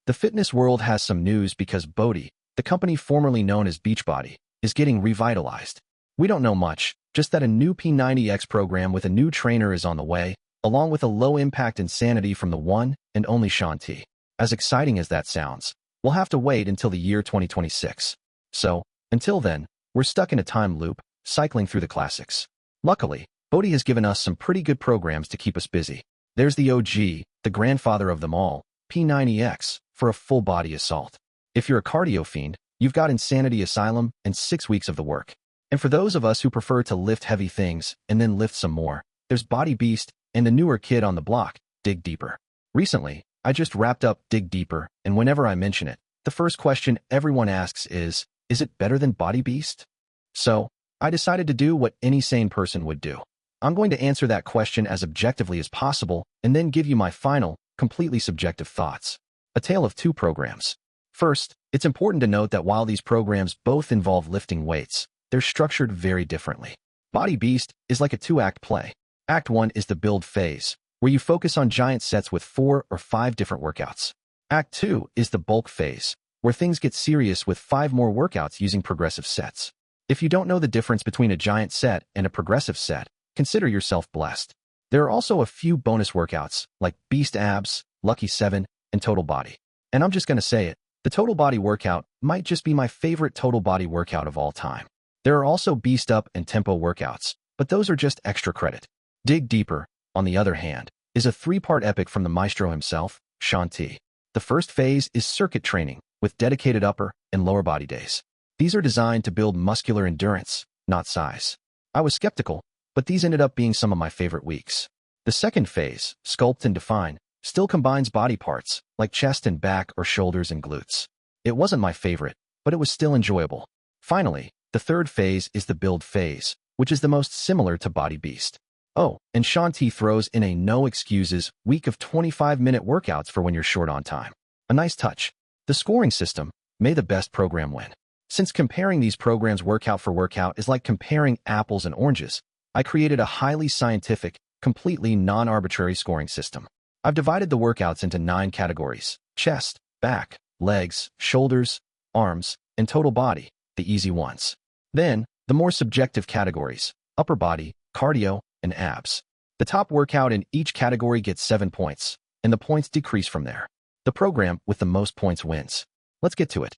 The fitness world has some news because Bodi, the company formerly known as Beachbody, is getting revitalized. We don't know much, just that a new P90X program with a new trainer is on the way, along with a low-impact insanity from the one and only Shanti. As exciting as that sounds, we'll have to wait until the year 2026. So, until then, we're stuck in a time loop, cycling through the classics. Luckily, Bodi has given us some pretty good programs to keep us busy. There's the OG, the grandfather of them all, P90X, for a full-body assault. If you're a cardio fiend, you've got Insanity Asylum and 6 weeks of the work. And for those of us who prefer to lift heavy things and then lift some more, there's Body Beast and the newer kid on the block, Dig Deeper. Recently, I just wrapped up Dig Deeper, and whenever I mention it, the first question everyone asks is it better than Body Beast? So, I decided to do what any sane person would do. I'm going to answer that question as objectively as possible and then give you my final, completely subjective thoughts. A tale of two programs. First, it's important to note that while these programs both involve lifting weights, they're structured very differently. Body Beast is like a 2-act play. Act 1 is the build phase, where you focus on giant sets with 4 or 5 different workouts. Act 2 is the bulk phase, where things get serious with 5 more workouts using progressive sets. If you don't know the difference between a giant set and a progressive set, consider yourself blessed. There are also a few bonus workouts, like Beast Abs, Lucky 7, and Total Body. And I'm just going to say it, the Total Body workout might just be my favorite total body workout of all time. There are also Beast Up and Tempo workouts, but those are just extra credit. Dig Deeper, on the other hand, is a 3-part epic from the maestro himself, Shanti. The first phase is circuit training, with dedicated upper and lower body days. These are designed to build muscular endurance, not size. I was skeptical, but these ended up being some of my favorite weeks. The second phase, Sculpt and Define, still combines body parts, like chest and back or shoulders and glutes. It wasn't my favorite, but it was still enjoyable. Finally, the third phase is the Build phase, which is the most similar to Body Beast. Oh, and Shanti throws in a no excuses week of 25-minute workouts for when you're short on time. A nice touch. The scoring system, may the best program win. Since comparing these programs workout for workout is like comparing apples and oranges, I created a highly scientific, completely non-arbitrary scoring system. I've divided the workouts into 9 categories: chest, back, legs, shoulders, arms, and total body, the easy ones. Then, the more subjective categories: upper body, cardio, and abs. The top workout in each category gets 7 points, and the points decrease from there. The program with the most points wins. Let's get to it.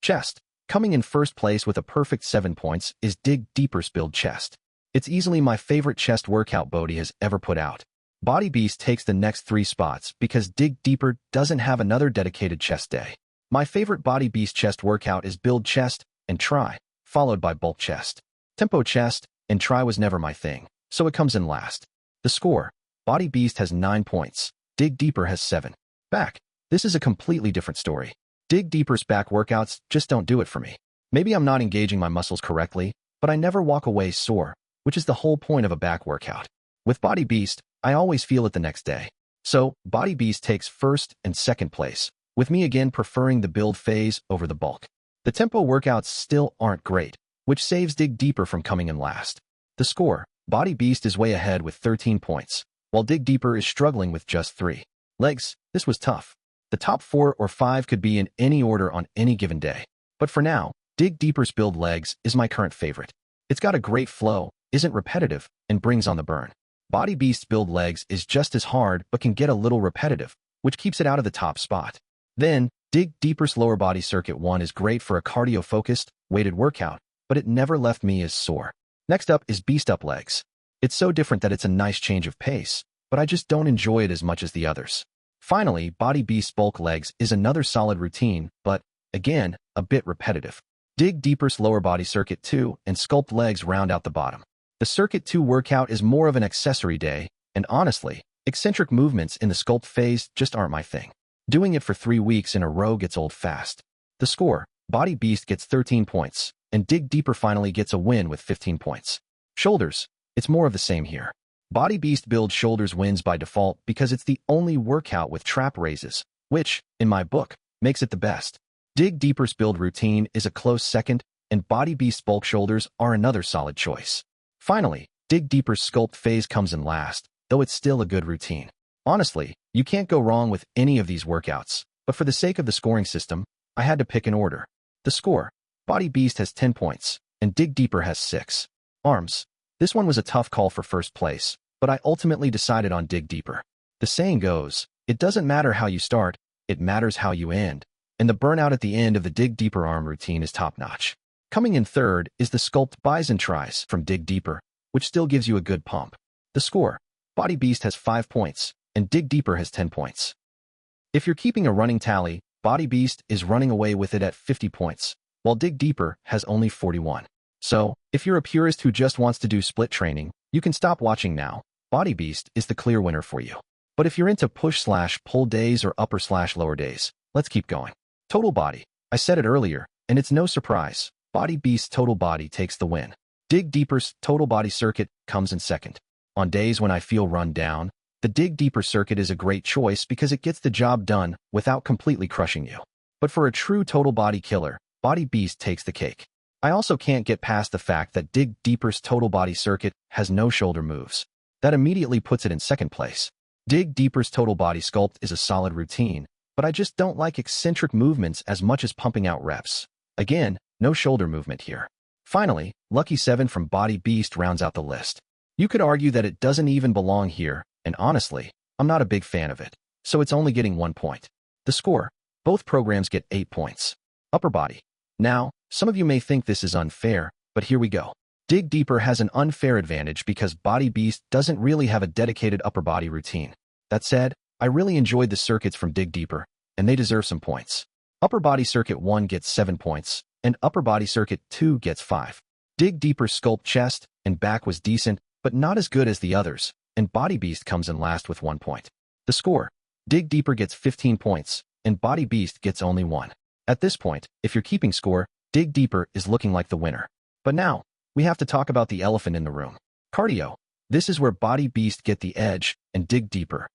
Chest. Coming in first place with a perfect 7 points is Dig Deeper's Build Chest. It's easily my favorite chest workout Bodi has ever put out. Body Beast takes the next 3 spots because Dig Deeper doesn't have another dedicated chest day. My favorite Body Beast chest workout is Build Chest and Try, followed by Bulk Chest. Tempo Chest and Try was never my thing, so it comes in last. The score: Body Beast has 9 points, Dig Deeper has 7. Back. This is a completely different story. Dig Deeper's back workouts just don't do it for me. Maybe I'm not engaging my muscles correctly, but I never walk away sore, which is the whole point of a back workout. With Body Beast, I always feel it the next day. So, Body Beast takes first and second place, with me again preferring the build phase over the bulk. The tempo workouts still aren't great, which saves Dig Deeper from coming in last. The score: Body Beast is way ahead with 13 points, while Dig Deeper is struggling with just 3. Legs. This was tough. The top 4 or 5 could be in any order on any given day. But for now, Dig Deeper's Build Legs is my current favorite. It's got a great flow, isn't repetitive, and brings on the burn. Body Beast's Build Legs is just as hard but can get a little repetitive, which keeps it out of the top spot. Then, Dig Deeper's Lower Body Circuit 1 is great for a cardio-focused, weighted workout, but it never left me as sore. Next up is Beast Up Legs. It's so different that it's a nice change of pace, but I just don't enjoy it as much as the others. Finally, Body Beast's Bulk Legs is another solid routine, but, again, a bit repetitive. Dig Deeper's Lower Body Circuit 2 and Sculpt Legs round out the bottom. The Circuit 2 workout is more of an accessory day, and honestly, eccentric movements in the Sculpt phase just aren't my thing. Doing it for 3 weeks in a row gets old fast. The score: Body Beast gets 13 points, and Dig Deeper finally gets a win with 15 points. Shoulders. It's more of the same here. Body Beast Build Shoulders wins by default because it's the only workout with trap raises, which, in my book, makes it the best. Dig Deeper's Build Routine is a close second, and Body Beast's Bulk Shoulders are another solid choice. Finally, Dig Deeper's Sculpt phase comes in last, though it's still a good routine. Honestly, you can't go wrong with any of these workouts, but for the sake of the scoring system, I had to pick an order. The score: Body Beast has 10 points, and Dig Deeper has 6. Arms: this one was a tough call for first place, but I ultimately decided on Dig Deeper. The saying goes, it doesn't matter how you start, it matters how you end, and the burnout at the end of the Dig Deeper arm routine is top-notch. Coming in third is the Sculpt Bison Tries from Dig Deeper, which still gives you a good pump. The score: Body Beast has 5 points, and Dig Deeper has 10 points. If you're keeping a running tally, Body Beast is running away with it at 50 points, while Dig Deeper has only 41. So, if you're a purist who just wants to do split training, you can stop watching now. Body Beast is the clear winner for you. But if you're into push/pull days or upper/lower days, let's keep going. Total body: I said it earlier, and it's no surprise. Body Beast's total body takes the win. Dig Deeper's total body circuit comes in second. On days when I feel run down, the Dig Deeper circuit is a great choice because it gets the job done without completely crushing you. But for a true total body killer, Body Beast takes the cake. I also can't get past the fact that Dig Deeper's total body circuit has no shoulder moves. That immediately puts it in second place. Dig Deeper's total body sculpt is a solid routine, but I just don't like eccentric movements as much as pumping out reps. Again, no shoulder movement here. Finally, Lucky 7 from Body Beast rounds out the list. You could argue that it doesn't even belong here, and honestly, I'm not a big fan of it, so it's only getting 1 point. The score: both programs get 8 points. Upper body. Now, some of you may think this is unfair, but here we go. Dig Deeper has an unfair advantage because Body Beast doesn't really have a dedicated upper body routine. That said, I really enjoyed the circuits from Dig Deeper, and they deserve some points. Upper body circuit 1 gets 7 points, and upper body circuit 2 gets 5. Dig Deeper's sculpt chest and back was decent, but not as good as the others, and Body Beast comes in last with 1 point. The score: Dig Deeper gets 15 points, and Body Beast gets only 1. At this point, if you're keeping score, Dig Deeper is looking like the winner. But now, we have to talk about the elephant in the room. Cardio. This is where Body Beast get the edge, and Dig Deeper,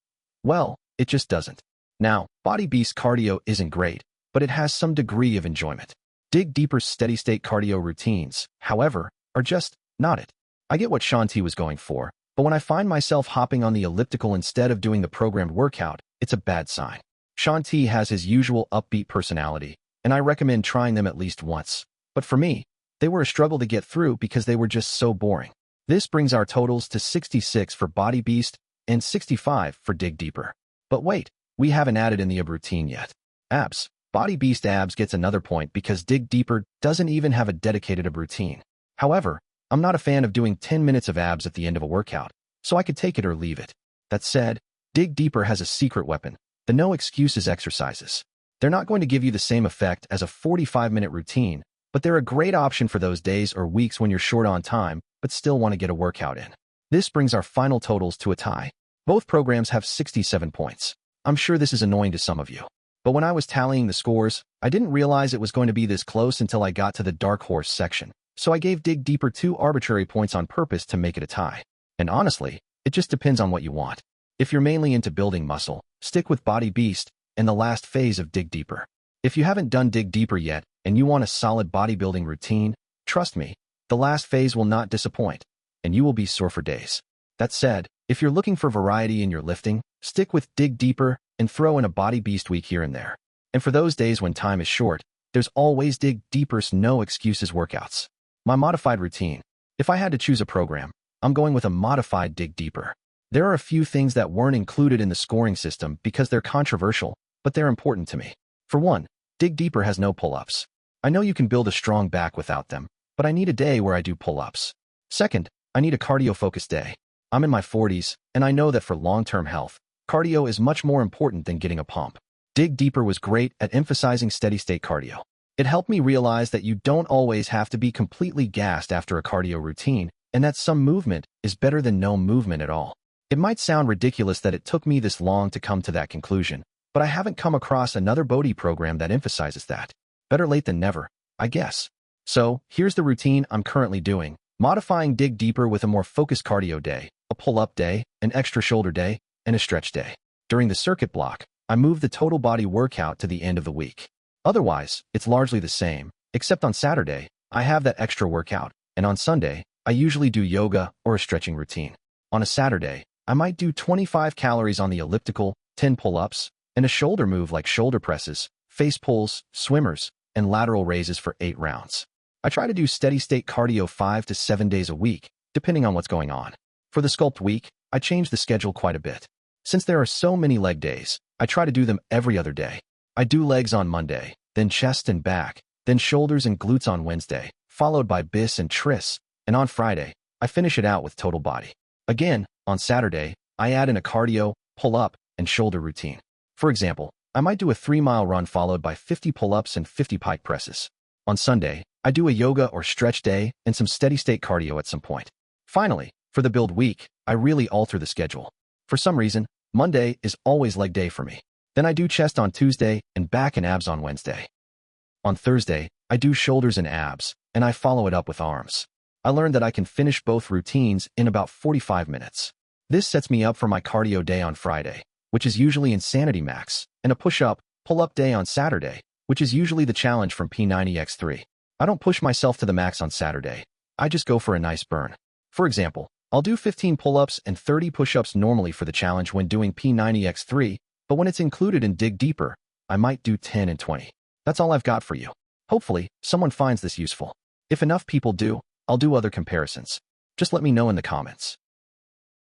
well, it just doesn't. Now, Body Beast cardio isn't great, but it has some degree of enjoyment. Dig Deeper's steady-state cardio routines, however, are just not it. I get what Sean T was going for, but when I find myself hopping on the elliptical instead of doing the programmed workout, it's a bad sign. Sean T has his usual upbeat personality, and I recommend trying them at least once. But for me, they were a struggle to get through because they were just so boring. This brings our totals to 66 for Body Beast and 65 for Dig Deeper. But wait, we haven't added in the ab routine yet. Abs. Body Beast abs gets another point because Dig Deeper doesn't even have a dedicated ab routine. However, I'm not a fan of doing 10 minutes of abs at the end of a workout, so I could take it or leave it. That said, Dig Deeper has a secret weapon, the no excuses exercises. They're not going to give you the same effect as a 45-minute routine, but they're a great option for those days or weeks when you're short on time but still want to get a workout in. This brings our final totals to a tie. Both programs have 67 points. I'm sure this is annoying to some of you. But when I was tallying the scores, I didn't realize it was going to be this close until I got to the Dark Horse section. So I gave Dig Deeper 2 arbitrary points on purpose to make it a tie. And honestly, it just depends on what you want. If you're mainly into building muscle, stick with Body Beast and the last phase of Dig Deeper. If you haven't done Dig Deeper yet and you want a solid bodybuilding routine, trust me, the last phase will not disappoint, and you will be sore for days. That said, if you're looking for variety in your lifting, stick with Dig Deeper and throw in a Body Beast week here and there. And for those days when time is short, there's always Dig Deeper's no excuses workouts. My modified routine. If I had to choose a program, I'm going with a modified Dig Deeper. There are a few things that weren't included in the scoring system because they're controversial, but they're important to me. For one, Dig Deeper has no pull-ups. I know you can build a strong back without them, but I need a day where I do pull-ups. Second, I need a cardio-focused day. I'm in my 40s, and I know that for long-term health, cardio is much more important than getting a pump. Dig Deeper was great at emphasizing steady-state cardio. It helped me realize that you don't always have to be completely gassed after a cardio routine, and that some movement is better than no movement at all. It might sound ridiculous that it took me this long to come to that conclusion, but I haven't come across another Bodi program that emphasizes that. Better late than never, I guess. So, here's the routine I'm currently doing, modifying Dig Deeper with a more focused cardio day, a pull-up day, an extra shoulder day, and a stretch day. During the circuit block, I move the total body workout to the end of the week. Otherwise, it's largely the same, except on Saturday, I have that extra workout, and on Sunday, I usually do yoga or a stretching routine. On a Saturday, I might do 25 calories on the elliptical, 10 pull-ups, and a shoulder move like shoulder presses, face pulls, swimmers, and lateral raises for 8 rounds. I try to do steady-state cardio 5 to 7 days a week, depending on what's going on. For the sculpt week, I change the schedule quite a bit. Since there are so many leg days, I try to do them every other day. I do legs on Monday, then chest and back, then shoulders and glutes on Wednesday, followed by bis and tris, and on Friday, I finish it out with total body. Again, on Saturday, I add in a cardio, pull-up, and shoulder routine. For example, I might do a 3-mile run followed by 50 pull-ups and 50 pike presses. On Sunday, I do a yoga or stretch day and some steady-state cardio at some point. Finally, for the build week, I really alter the schedule. For some reason, Monday is always leg day for me. Then I do chest on Tuesday and back and abs on Wednesday. On Thursday, I do shoulders and abs, and I follow it up with arms. I learned that I can finish both routines in about 45 minutes. This sets me up for my cardio day on Friday, which is usually Insanity Max, and a push-up, pull-up day on Saturday, which is usually the challenge from P90X3. I don't push myself to the max on Saturday. I just go for a nice burn. For example, I'll do 15 pull-ups and 30 push-ups normally for the challenge when doing P90X3, but when it's included in Dig Deeper, I might do 10 and 20. That's all I've got for you. Hopefully, someone finds this useful. If enough people do, I'll do other comparisons. Just let me know in the comments.